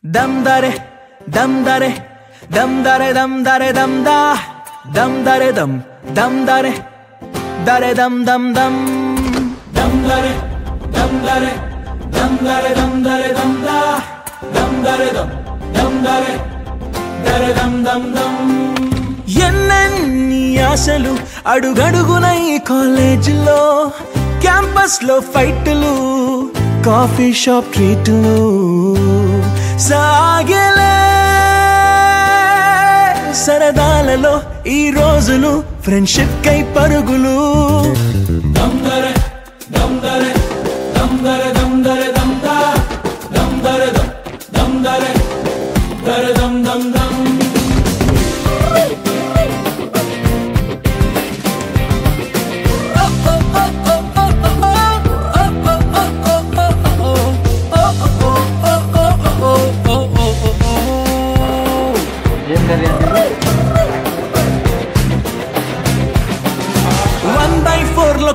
Dam dare, dam dare, dam dare, dam dare, dam da, dam dare, dam dare, dare dam dam dam, dam dare, dam dare, dam dare, dam dare, dam da, dam dare, dam dare, dare dam dam dam. ఎన్నెన్ని ఆశలు అడుగడుగున ఈ కాలేజీలో, campus లో ఫైట్లు, coffee shop ట్రీట్లు సాగేలే. సరదాలలో ఈ రోజులు friendship కై పరుగులు. దమ్ దరే దమ్ దరే దమ్ దరే దమ్ దరే దమ్ దా, దమ్ దరే దమ్ దరే దరే దమ్ దమ్ దమ్.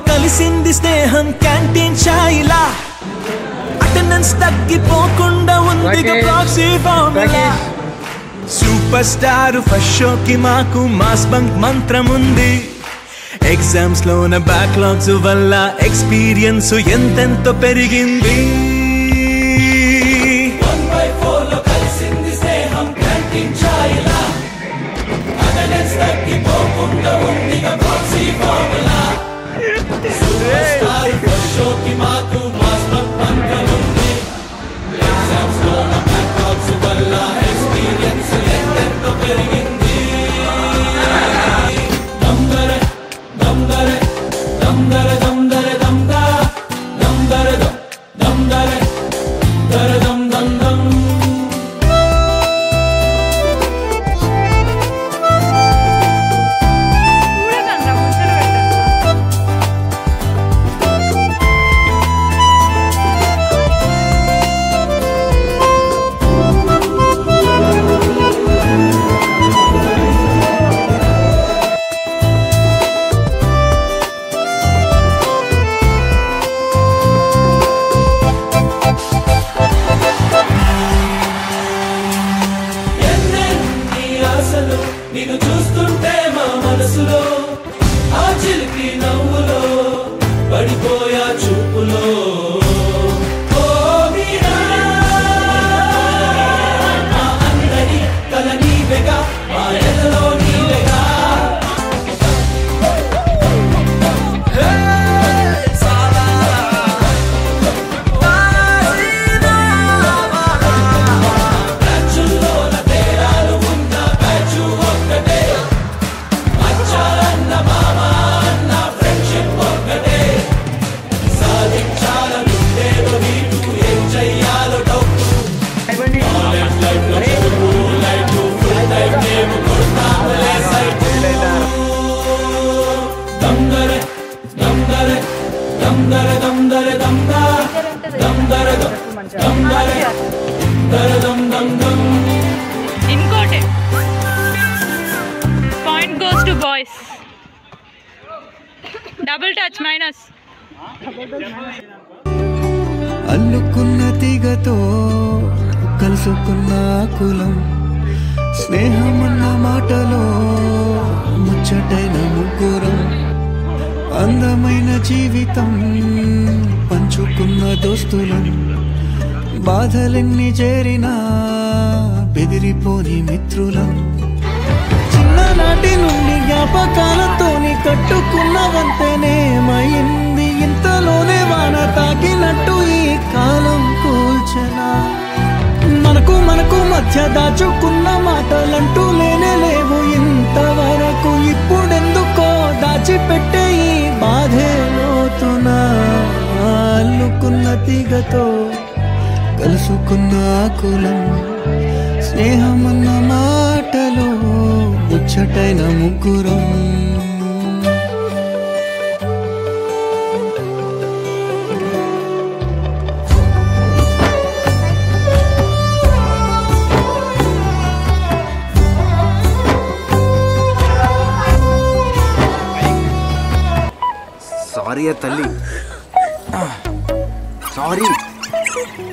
కలిసింది స్నేహం క్యాంటీన్ ఛాయిలా, అటెండెన్స్ తగ్గిపోకుండా ఉందిగా proxy formula. Super star first షోకి మాకు మాస్ బంక్ మంత్రం ఉంది. ఎగ్జామ్స్ లోన బ్యాక్లాగ్స్ వల్ల ఎక్స్పీరియన్స్ ఎంతెంతో పెరిగింది. 1/4 లో కలిసింది స్నేహం క్యాంటీన్ ఛాయిలా, అటెండెన్స్ తగ్గిపోకుండా ఉందిగా ప్రాక్సీ ఫార్ములా. షోకి మాకు మాస్ బంక్ మంత్రం ఉంది. ఎగ్జామ్స్ లో బ్యాక్లాగ్స్ వల్ల ఎక్స్పీరియన్స్ ఎంతెంతో పెరిగింది. దమ్ దరే దమ్ దరే దమ్ దరే దమ్ దరే దమ్ దా, దమ్ దరే దమ్ దరే దరే దమ్ దమ్ దమ్. నిన్ను చూస్తుంటే మా మనసులో ఆ చిలిపి నవ్వులో పడిపోయా చూపులో. ఓ మీరా మా అందరి కల నీవెగా, మా ఎదలో నీవెగా. ఇంకోటి point goes to boys. Double touch minus. అల్లుకున్న తీగతో కలుసుకున్న కులం, స్నేహమన్న మాటలో ముచ్చటైన ముగ్గురం. అందమైన జీవితం పంచుకున్న దోస్తులం, బాధలెన్ని చేరినా బెదిరిపోని మిత్రులం. చిన్ననాటి నుండి జ్ఞాపకాలతోని కట్టుకున్న వంతెనేమైంది, ఇంతలోనే వాన తాకినట్టు ఈ కాలం కూల్చనా. మనకు మధ్య దాచుకున్న మాటలంటూ లేనే లేవు ఇంతవరకు. ఇప్పుడెందుకో దాచిపెట్టే ఈ బాధే లోతున. అల్లుకున్న తీగతో కలుసుకున్న కులం, స్నేహమన్న మాటలో ముచ్చటైన ముగ్గురం. సారీ తల్లి, సారీ.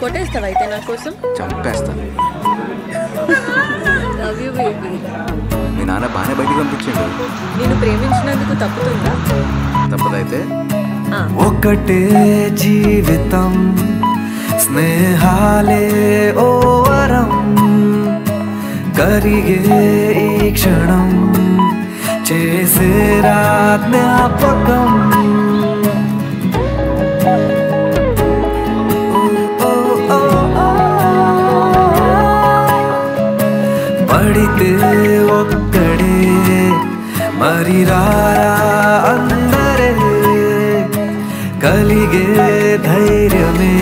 కొట్టేస్తావా అయితే నా కోసం? చంపేస్తా. Love you baby. మీ నాన్న బాగానే బయటికి పంపించాడు. నేను ప్రేమించినందుకు తప్పుతుందా? తప్పదైతే ఒకటే జీవితం స్నేహాలే ఓ వరం కరిగే ఈ క్షణం చేసే జ్ఞాపకం పడితే ఒక్కడే మరి రారా అందరే కలిగే ధైర్యమే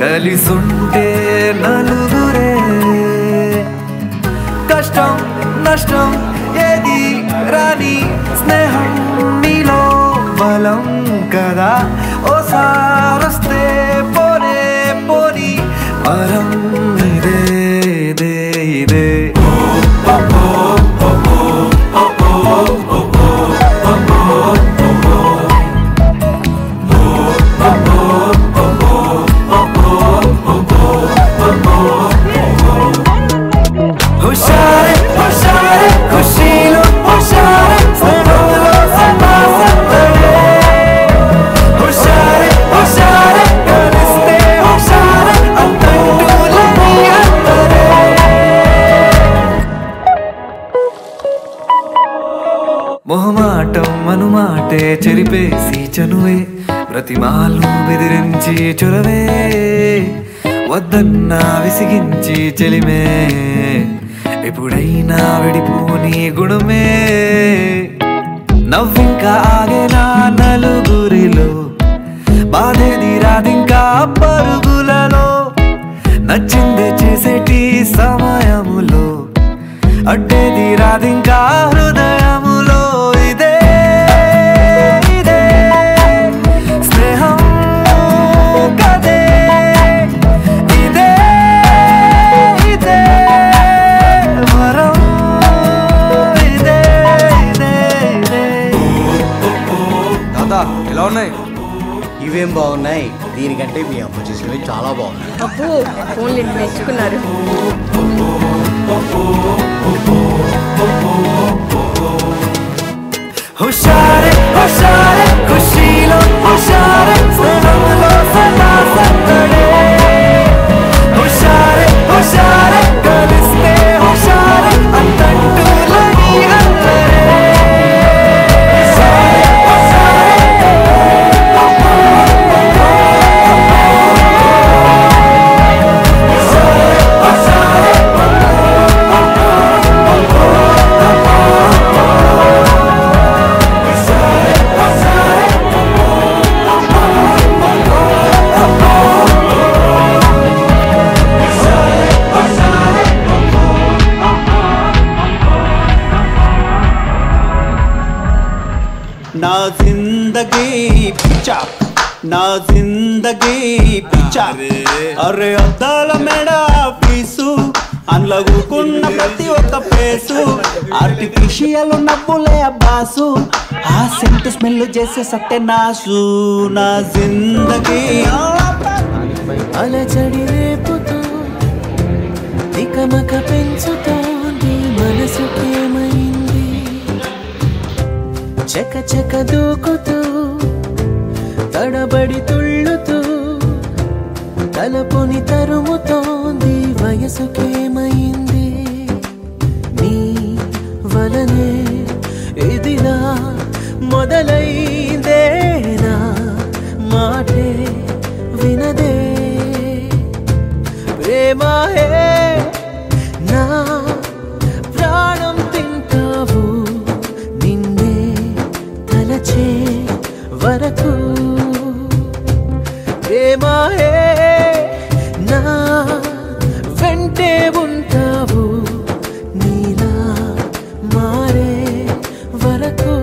కలిసుంటే నలుగురే కష్టం నష్టం ఏది రాని స్నేహం నీలో బలం కదా ఓసారొస్తే పోనే పోని పరం ఇదే ఇదే ఇదే మొహమాటం మనుమాటే చెరిపేసి చనువే ప్రతిమాలు బెదిరించి చొరవే వద్దన్నా విసిగించి చెలిమే ఎప్పుడైనా విడిపోని గుణమే నవ్వింకా ఆగేనా నలుగురిలో బాధేది రాదింకా పరుగులలో నచ్చిందే చేసేటి సమయములో అడ్డేది రాదింకా హృదయములో ఇదే ఇదే స్నేహం కదే ఇదే ఇదే వరం ఇదే ఇదే ఇదే. తాత ఎలా ఉన్నాయి? ఇవేం బాగున్నాయి, దీనికంటే మీ అమ్మ చేసినవి చాలా బాగున్నాయి. అబ్బో ఫోన్లు ఇంటి నేర్చుకున్నారు. హుషారే హుషారే ఖుషీలో హుషారే స్నేహంలో సదా సందడే హుషారే హుషారే కలిస్తే హుషారే అంతంటూలని అందరే నా జిందగీ పిచ్చా నా జిందగీ పిచ్చా అరే అద్దాల మెడ పీసు అందులోకున్న ప్రతి ఒక్క ఫేసు ఆర్టిఫిషియల్ నవ్వులే అబ్బాసు ఆ సెంట్ స్మెల్ చేసే సత్తే నాసు నా జిందగీ అలచడి రేపుతో తికమక పెంచుతోంది మనసుకేమైంది చక చక దూకుతూ తడబడి తుళ్ళుతూ తలపుని తరుముతోంది వయసుకేమైంది నీ వలనే ఇదిలా మొదలైందేనా మాటే వినదే ప్రేమాయే నా ప్రాణం తింటావు నిన్నే తలచే వరకు ప్రేమాయే నా వెంటే ఉంటావు నీలా మారే వరకు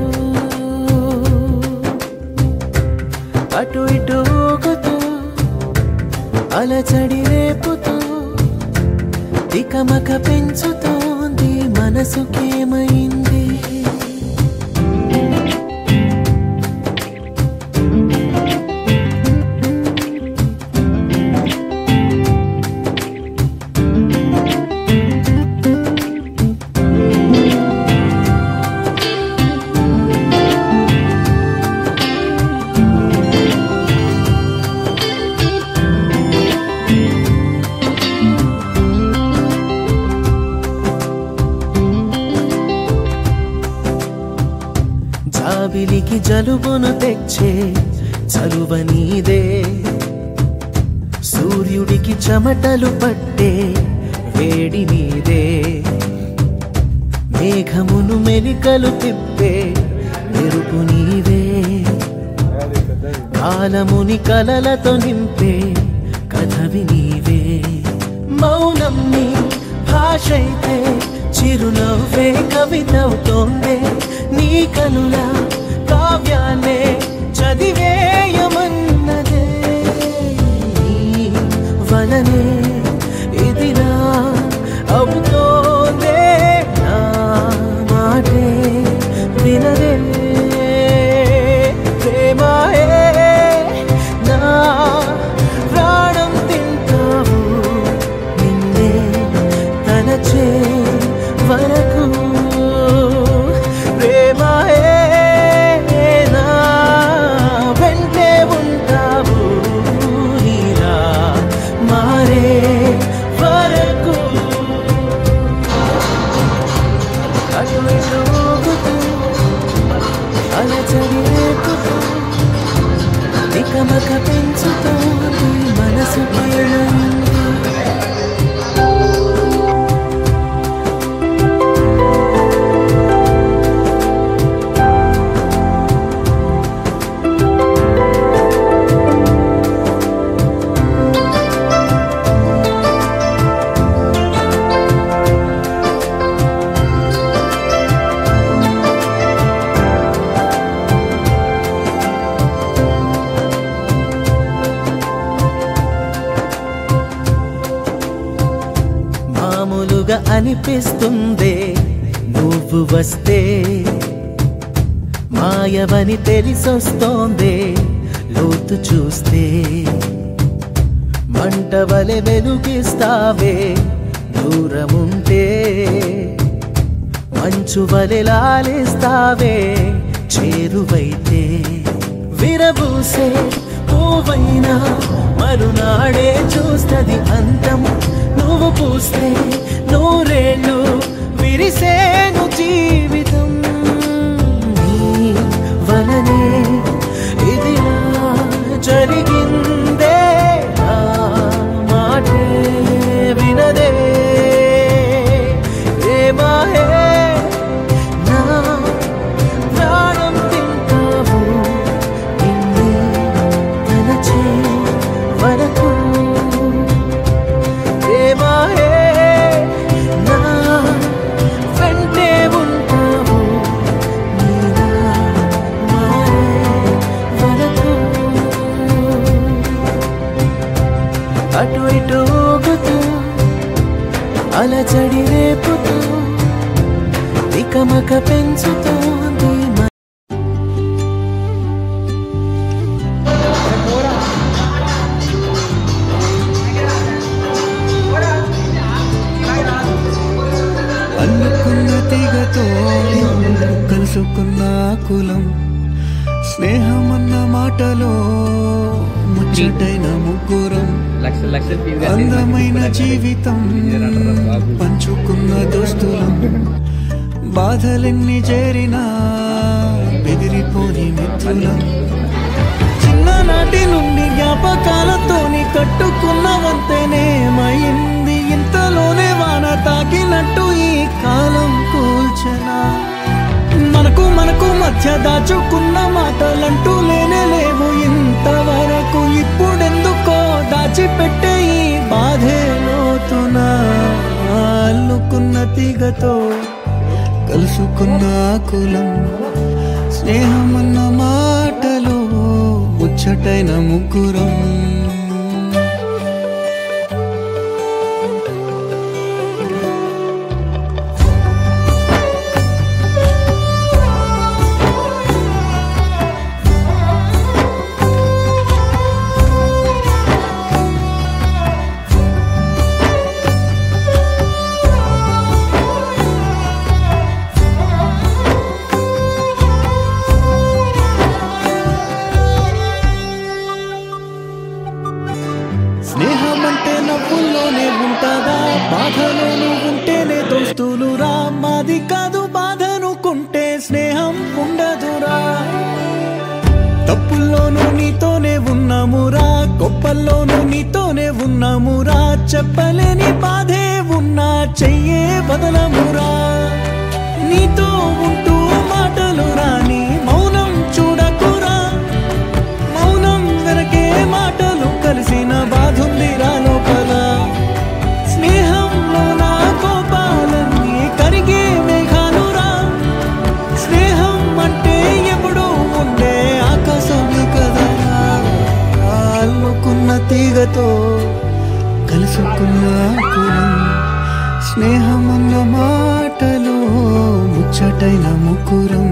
అటు ఇటు ఊగుతూ అలచడి రేపుతూ తికమక పెంచుతోంది మనసుకేమైంది చలికి జలుబును తెచ్చే చలువ నీదే, సూర్యుడికి చెమటలు పట్టే వేడి నీదే, మేఘమును మెలికలు తిప్పే మెరుపు నీవే, కాలముని కలలతో నింపే కథవి నీవే. మౌనం నీ భాషైతే చిరునవ్వే కవితవుతోందే, నీ కనుల కావ్యాన్నే చదివేయమన్నదే, నీ వలనే ఇదిరా అవుతోందే, నా మాటే వినదే, ప్రేమాయే నా ప్రాణం తింటావు, నిన్నే తలచే వరకు, ప్రేమాయే నా వెంటే ఉంటావు, నీరా మారే వరకు. అటు ఇటు ఊగుతూ అలచడి రేపుతూ తికమక పెంచుతోంది మనసు పేరుంది. మామూలుగా అనిపిస్తుందే నువ్వు వస్తే, మాయవని తెలిసొస్తోందే లోతు చూస్తే, మంటవలె వెలుగిస్తావే దూరముంటే, మంచువలె లాలిస్తావే చేరువైతే, విరబూసే పువ్వైనా మరునాడే చూస్తది అంతం, నువ్వు పూస్తే నూరేళ్ళు విరిసేను జీవితం, నీ వలనే ఇది జరిగిందే, నా మాటే వినదే, ప్రేమాయే నా ప్రాణం తింటావు, నిన్నే తలచే వరకు, ప్రేమాయే నా వెంటే ఉంటావు, నీలా మారే వరకు. అటు ఇటు ఊగుతూ అలచడి రేపుతూ తికమక పెంచుతోంది అల్లుకున్న తీగతో కలుసుకున్న కులం, స్నేహమన్న మాటలో ముచ్చటైన ముగ్గురం, అందమైన జీవితం పంచుకున్న దోస్తులం, బాధలెన్ని చేరినా బెదిరిపోని మిత్రులం, చిన్ననాటి నుండి జ్ఞాపకాలతోని కట్టుకున్న వంతెనేమైంది, ఇంతలోనే వాన తాకినట్టు ఈ కాలం కూల్చనా, మనకు మధ్య దాచుకున్న మాటలంటూ లేనే లేవు ఇంతవరకు, ఇప్పుడెందుకో దాచిపెట్టే ఈ బాధే లోతున, అల్లుకున్న తీగతో కలుసుకున్న కులం, స్నేహమన్న మాటలో ముచ్చటైన ముగ్గురం. స్నేహమంటే నవ్వుల్లోనే ఉంటదా, బాధలోనూ ఉంటేనే దోస్తులురా, మాది కాదు బాధనుకుంటే స్నేహం ఉండదురా. కలల్లోనూ నీతోనే ఉన్నామురా చెప్పలేని బాధే ఉన్నా చెయ్యే బదలమురా నీతో ఉంటూ మాటలు రాని మౌనం చూడకురా మౌనం వెనకే మాటలు కలిసిన బాధుందిరా లోపల స్నేహంలో నా కోపాలన్నీ కరిగే మేఘాలురా స్నేహం అంటే ఎప్పుడూ ఉండే ఆకాశమే కదరా అల్లుకున్న తీగతో కలుసుకున్న కులం స్నేహమన్న మాటలో ముచ్చటైన ముకురం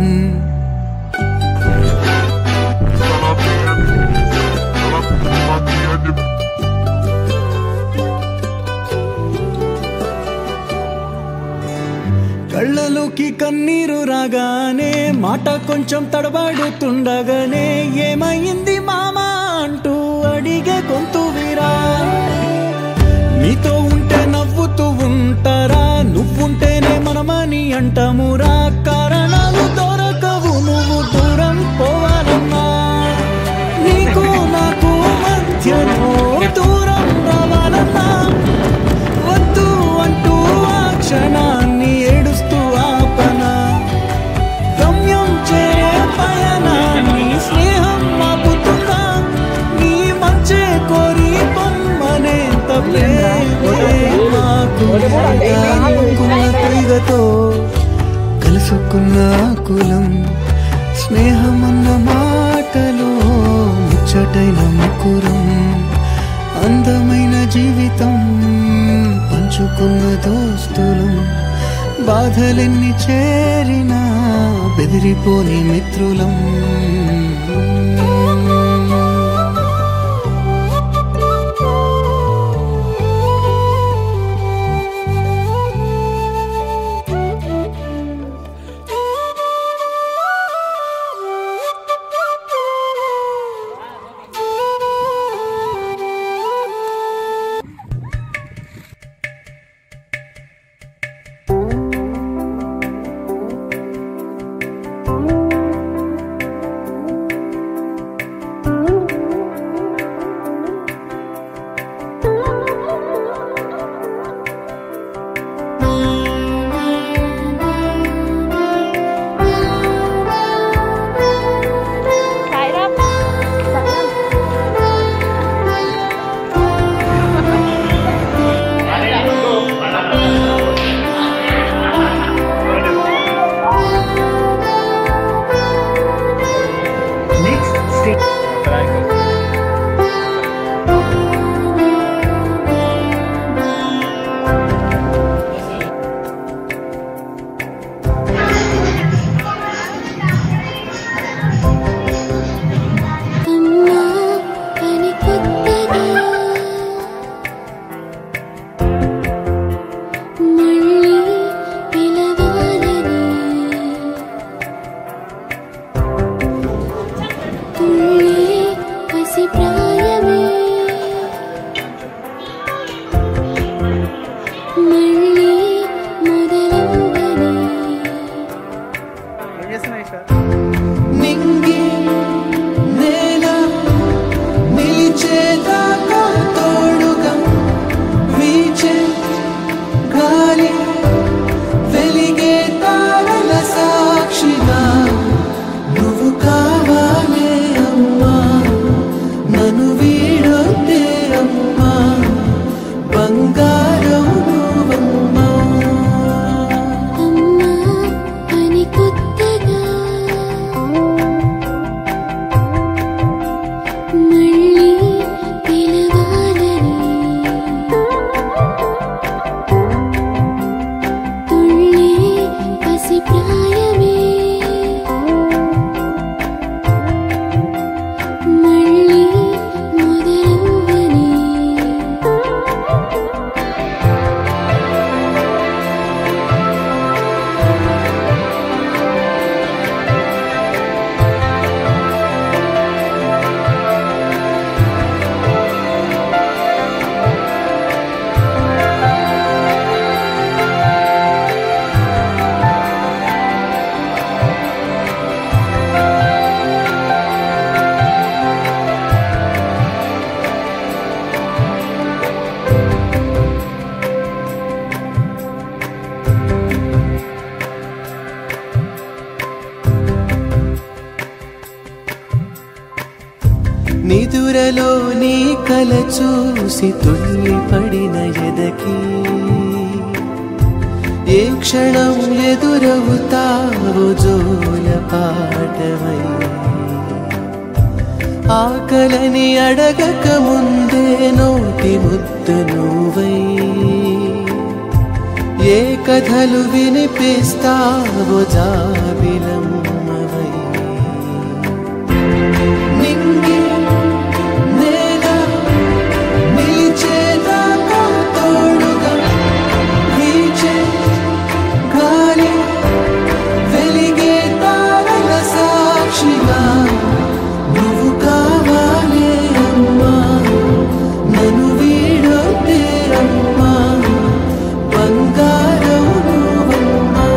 కళ్ళలోకి కన్నీరు రాగానే మాట కొంచెం తడబడుతుండగానే ఏమైంది మామా అంటూ అడిగే గొంతు వీరా నీతో ఉంటే నవ్వుతూ ఉంటారా నువ్వుంటేనే మనమని అంటామురా కారణాలు దొరకవు నువ్వు దూరం పోవాలన్నా నీకు నాకు మధ్యలో దూరం రావాలన్నా వద్దు అంటూ ఆ క్షణాన్ని ఏడుస్తూ ఆపనా గమ్యం చేరే పయనాన్ని స్నేహం ఆపుతుందా నీ మంచే కోరి పొమ్మనేంత మాకు అనుకున్న తీగతో కలుసుకున్న కులం స్నేహమన్న మాటలో ముచ్చటైన ముకురం అందమైన జీవితం పంచుకున్న దోస్తులం బాధలెన్ని చేరినా బెదిరిపోని మిత్రులం నిద్రలో నీ కల చూసి తుళ్ళి పడిన ఎదకి ఏ క్షణం ఎదురవుతావో జోల పాటవై ఆకలని అడగక ముందే నోటి ముద్ద నువ్వై ఏ కథలు వినిపిస్తావో జాబిలమ్మవై నింగి నేల నిలిచేదాకా తోడుగా వీచే గాలి వెలిగే తారల సాక్షిగా నువ్వు కావాలే అమ్మా నన్ను వీడొద్దే అమ్మా బంగారం నువ్వమ్మా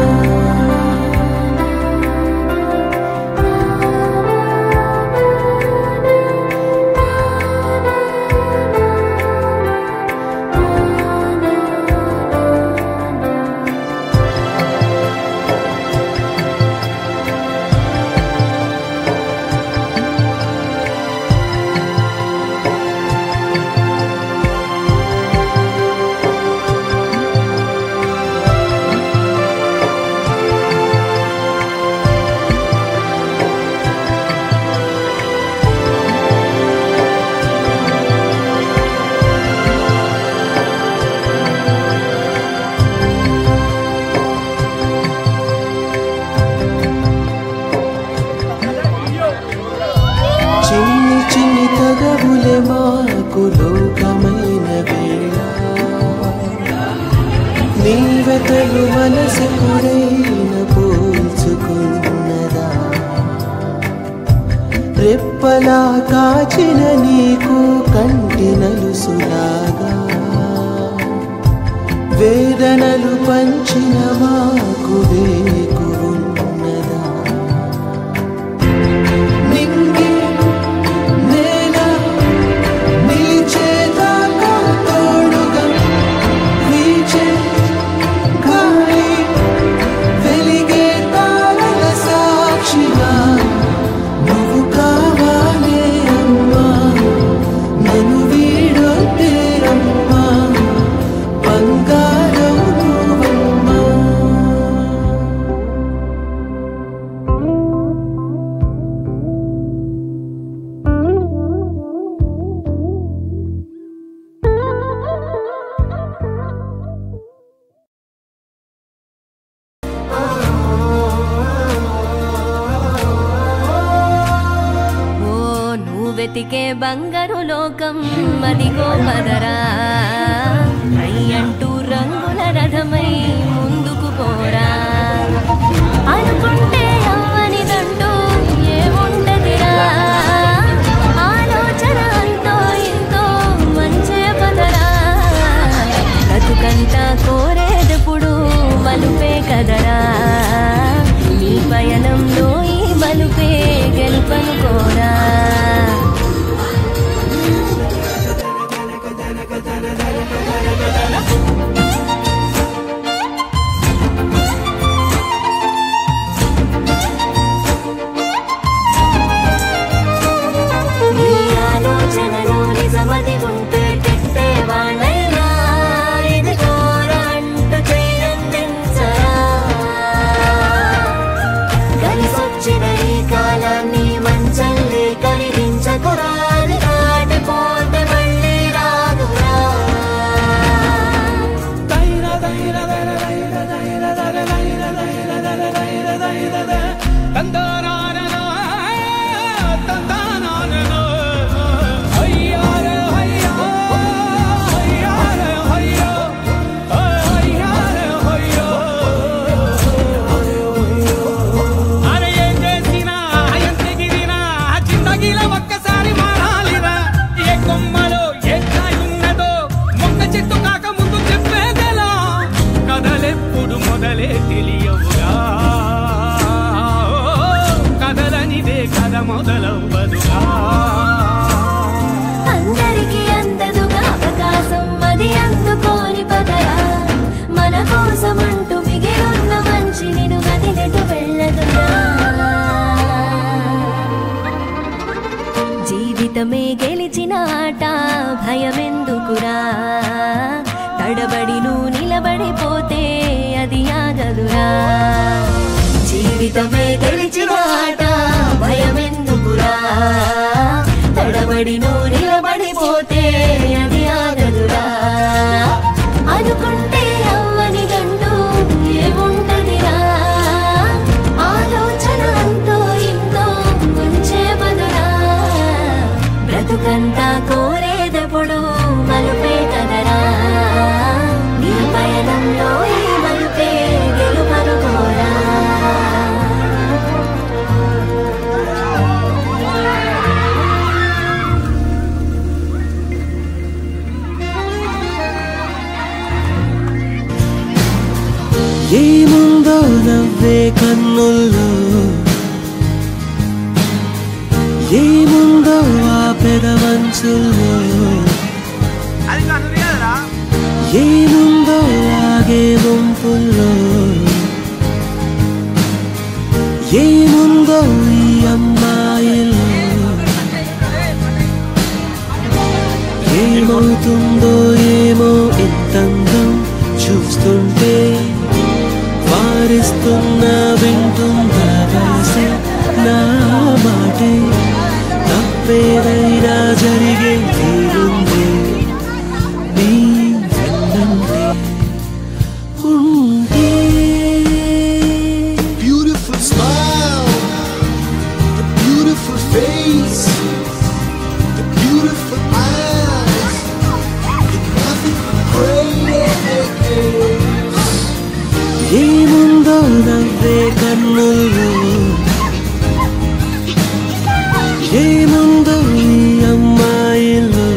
చిన్ని చిన్ని తగవులే మాకు లోకమైన వేళ నీ వెతలు మనసు కూడైన పోల్చుకున్నదా రెప్పలా కాచిన నీకు కంటి నలుసులాగా వేదనలు పంచిన మాకు వేకు ఉన్నదా నింగి నేల నిలిచేదాకా తోడుగా వీచే గాలి వెలిగే తారల సాక్షిగా నువ్వు కావాలే అమ్మా నన్ను వీడొద్దే అమ్మా బంగారం నువ్వమ్మా ఓ నువ్వు వెతికే బంగారు లోకం మదిగో పదరా అయ్యంటూ రంగుల రథమై ముందుకు పోరా అనుకుంటే అవ్వనిదంటూ ఏముంటదిరా ఆలోచన అంతో ఇంతో మంచే పదరా బతుకంతా కోరేదెప్పుడు మలుపే కదరా నీ పయనంలో ఈ మలుపే గెలుపనుకోరా నీ ఆలోచనలో నిజమది ఉంటే తిట్టేవాణైనా ఇది కోరా అంటూ చెయ్యందించరా కలిసొచ్చిన ఈ కాలాన్ని మంచల్లే కలిగించకురా అది దాటిపోతే మళ్ళీ రాదురా మొదలవ్వదు కన్నుల్లో ఏముందో ఆ పెదవంచుల్లో ఏముందో లాగే గుంపుల్లో ఏముందో ఈ అమ్మాయిల్లో ఏమవుతుందో ఏమో ఇంతందం చూస్తుంటే వారిస్తున్నా వింటుందా వలసే నా మాటే తప్పేదైనా జరిగే తీరుంది నీ వెన్నంటే ఉంటే. Beautiful smile, the beautiful face, the beautiful eyes, and nothing greater. ఏముందో నవ్వే కన్నుల్లో ఏముందో ఈ అమ్మాయిలో.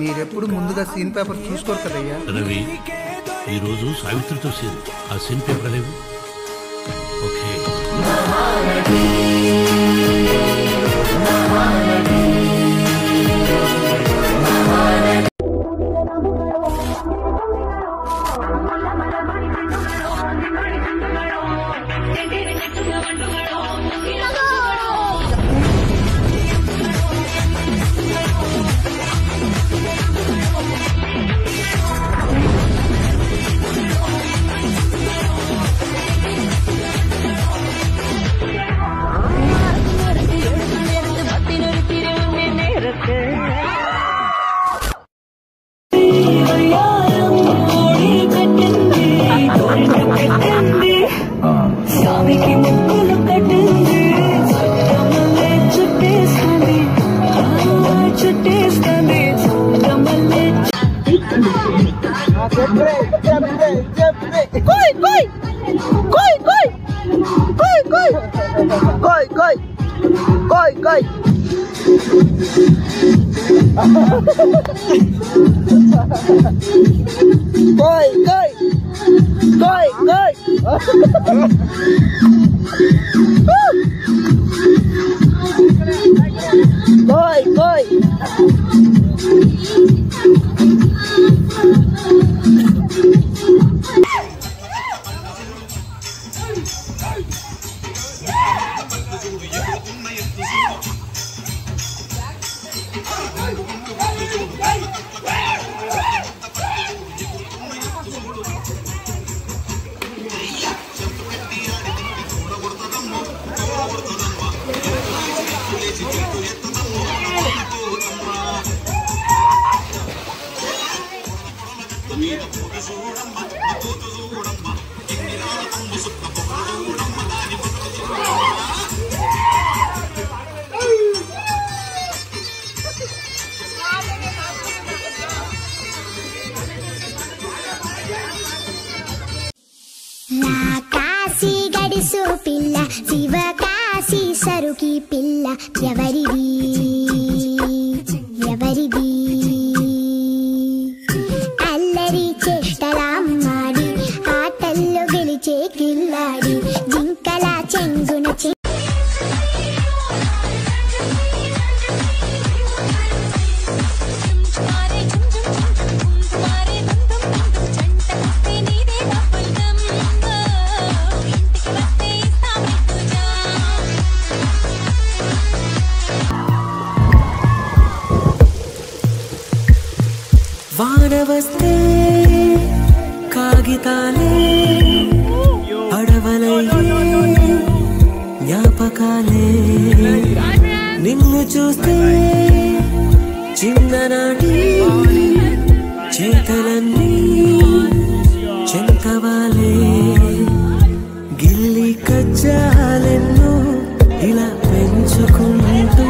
మీరెప్పుడు ముందుగా సీన్ పేపర్ చూసుకోరు కదయ్యా. రవి, ఈరోజు సావిత్రితో సీన్. ఆ సీన్ పేపర్ లేవు. ఓకే. సరుకి పిల్ల ఎవరిది ఎవరిది అల్లరి చేష్టలామ్మాడి ఆటల్లో గెలిచే కిల్లాడి జింకలా చెంగున వానవస్తే కాగితాలే అడవలయ్యే జ్ఞాపకాలే నిన్ను చూస్తే చిన్ననాటి చేతలన్నీ చెంతవాలే గిల్లి కజ్జాలెన్నో ఇలా పెంచుకుంటూ